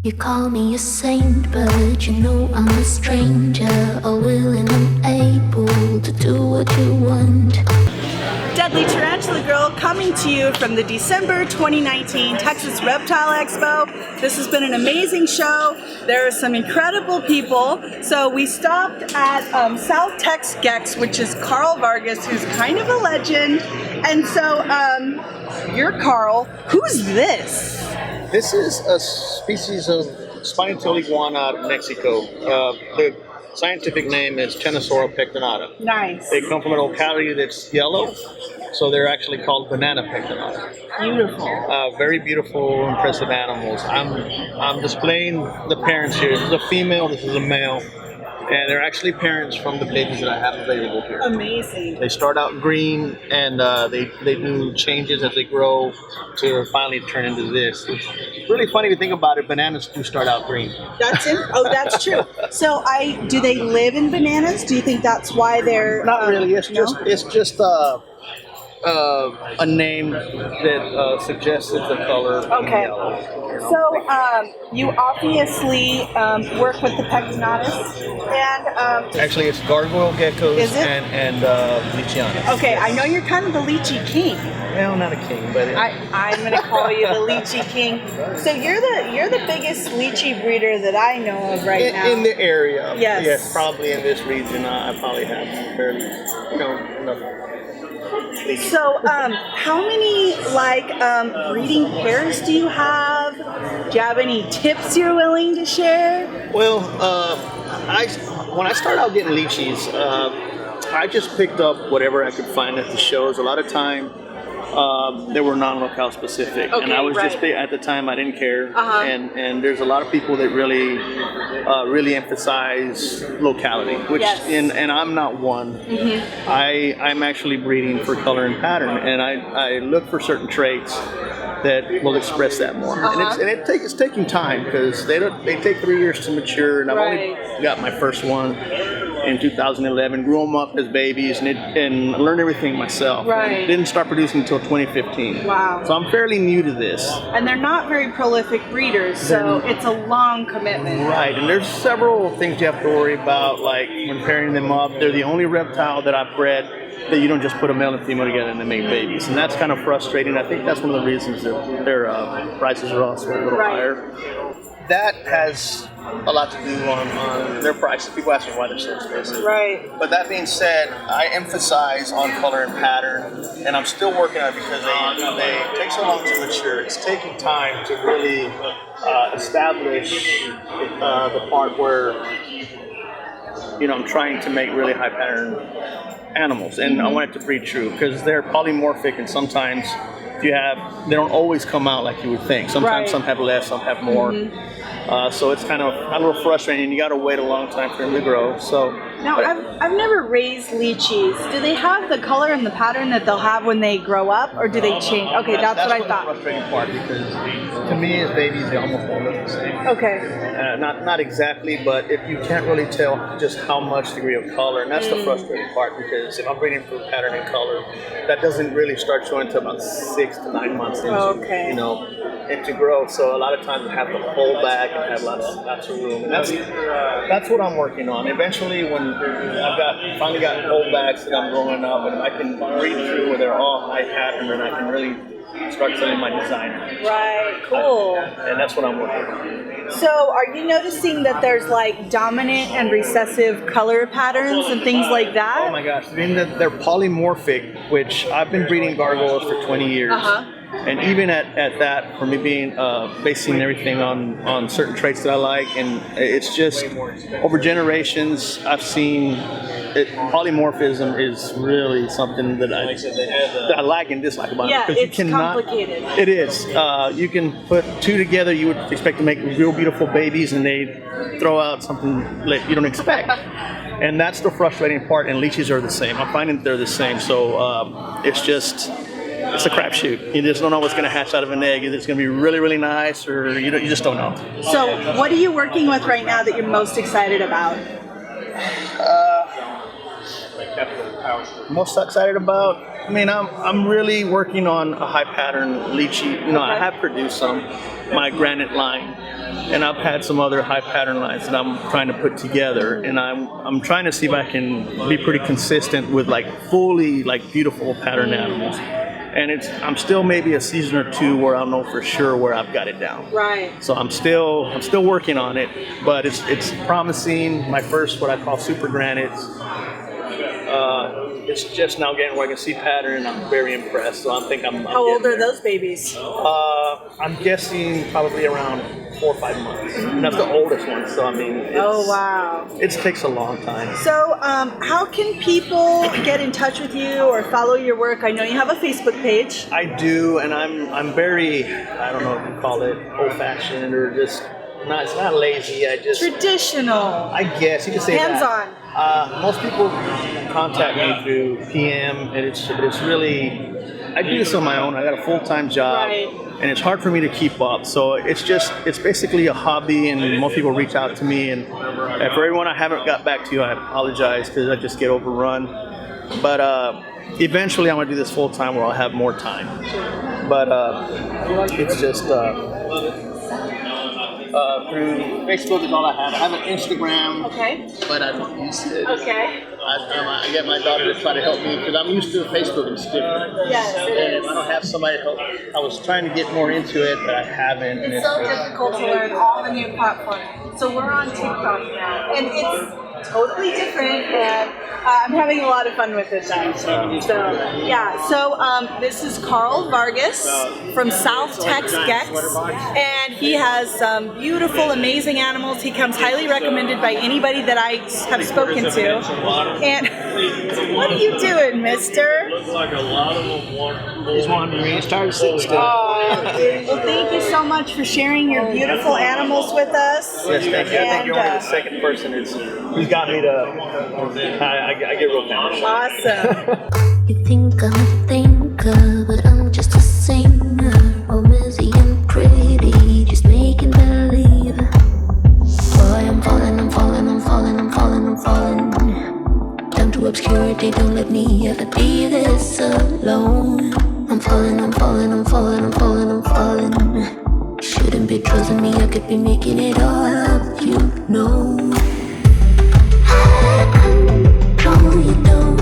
You call me a saint, but you know I'm a stranger, all willing and able to do what you want. Deadly Tarantula Girl coming to you from the December 2019 Texas Reptile Expo. This has been an amazing show. There are some incredible people. So we stopped at South Tex Geckos, which is Carl Vargas, who's kind of a legend. And so you're Carl. Who's this? This is a species of spiny-tailed iguana out of Mexico. The scientific name is Tenosura pectinata. Nice. They come from a locality that's yellow, so they're actually called banana pectinata. Beautiful. Very beautiful, impressive animals. I'm displaying the parents here. This is a female, this is a male. And they're actually parents from the babies that I have available here. Amazing. They start out green, and they do changes as they grow to finally turn into this. It's really funny to think about it. Bananas do start out green. That's it. Oh, that's true. So, do they live in bananas? Do you think that's why they're Not really. It's no? just a name that suggests it's the color. Okay. Yellow. So, you obviously work with the pectinatus, and Actually, it's gargoyle geckos Is it? and Leachianas. okay, I know you're kind of the lychee king. Well, not a king, but I'm going to call you the lychee king. So you're the biggest lychee breeder that I know of right now. in the area. Yes. Yes, probably in this region, I probably have fairly, enough. So, how many breeding pairs do you have? Do you have any tips you're willing to share? Well, when I started out getting lychees, I just picked up whatever I could find at the shows. A lot of time, they were non-locale specific, Okay, and I was right. just at the time I didn't care. Uh-huh. And there's a lot of people that really emphasize locality, which Yes. and I'm not one. Mm-hmm. I'm actually breeding for color and pattern, and I look for certain traits that will express that more. Uh-huh. And it's taking time because they take 3 years to mature, and I've Right. only got my first one in 2011, grew them up as babies, and learned everything myself. Right. Didn't start producing until 2015. Wow. So I'm fairly new to this. And they're not very prolific breeders, so it's a long commitment. Right, and there's several things you have to worry about, like when pairing them up. They're the only reptile that I've bred that you don't just put a male and female together and they make babies, and that's kind of frustrating. I think that's one of the reasons that their prices are also a little Right. higher. That has a lot to do on their prices. People ask me why they're so expensive. Right. But that being said, I emphasize on color and pattern, and I'm still working on it because they take so long to mature. It's taking time to really establish the part where I'm trying to make really high pattern animals, and I want it to breed true because they're polymorphic, and sometimes they don't always come out like you would think. Sometimes Right. some have less, some have more. So it's kind of a little frustrating. You got to wait a long time for them to grow. So Now, I've never raised lychees. Do they have the color and the pattern that they'll have when they grow up, or do they change? Okay, that's what I the thought. frustrating part, because to me, as babies, they almost all look the same. Okay. Not exactly, but if you can't really tell just how much degree of color, and that's the frustrating part, because if I'm breeding for pattern and color, that doesn't really start showing until about 6 to 9 months into, Okay. into growth. So a lot of times I have to hold back and have lots of room, and that's what I'm working on. Eventually, when I've finally got holdbacks that I'm growing up, and I can breed through where they're all high pattern, and I can really start setting my design. Right, cool. And that's what I'm working on. So, are you noticing that there's dominant and recessive color patterns and things like that? Oh my gosh, I mean, they're polymorphic, which I've been breeding gargoyles for 20 years. Uh-huh. And even at that, for me being basing everything on certain traits that I like, and it's just over generations, I've seen polymorphism is really something that I like and dislike about Yeah, it. Because it's complicated. It is. You can put two together, you would expect to make real beautiful babies, and they throw out something that you don't expect. And that's the frustrating part, and lychees are the same. I'm finding that they're the same, so it's a crapshoot. You just don't know what's going to hatch out of an egg. It's going to be really, really nice, or you just don't know. So, what are you working with right now that you're most excited about? Most excited about I mean, I'm really working on a high pattern lychee. You know, I have produced some, my granite line, and I've had some other high pattern lines that I'm trying to put together. And I'm trying to see if I can be pretty consistent with like fully like beautiful pattern animals. And I'm still maybe a season or two where I'll know for sure where I've got it down. Right. So I'm still working on it, but it's promising. My first what I call super granites. It's just now getting where I can see pattern, and I'm very impressed. So I think I'm. How old are there. those babies? I'm guessing probably around 4 or 5 months, and that's the oldest one. So I mean, Oh wow. it takes a long time. So, how can people get in touch with you or follow your work? I know you have a Facebook page. I do, and I'm very, I don't know if you call it old-fashioned or just not. It's not lazy. I just Traditional. I guess you could say Hands-on. that. Most people contact me through PM, and it's really, I do this on my own. I got a full-time job, Right. and it's hard for me to keep up. So it's basically a hobby, and most people reach out to me. And for everyone I haven't got back to, I apologize because I just get overrun. But eventually, I'm gonna do this full-time where I'll have more time. But it's just. Through Facebook is all I have. I have an Instagram, Okay. but I don't use it. Okay. I get my daughter to try to help me because I'm used to Facebook and it's different. Yes, it And is. I don't have somebody to help. I was trying to get more into it, but I haven't. And It's so difficult to learn all the new platforms. So we're on TikTok now, and it's totally different, and I'm having a lot of fun with it. So yeah, so this is Carl Vargas from South Tex Geckos, and he has some beautiful, amazing animals. He comes highly recommended by anybody that I have spoken to. And what are you doing, mister? He's wanting me to start to sit still. Well, thank you so much for sharing your beautiful animals with us. Yes, thank you. I think And, you're only the second person who's got me to. I get real passionate. Awesome. You think I'm a thinker, but I'm just a singer. All busy and pretty, just making believe. Boy, I'm falling, I'm falling, I'm falling, I'm falling, I'm falling. Down to obscurity, don't let me ever be this alone. I'm falling, I'm falling, I'm falling, I'm falling, I'm falling. Shouldn't be trusting me, I could be making it all up, you know. I control you, don't.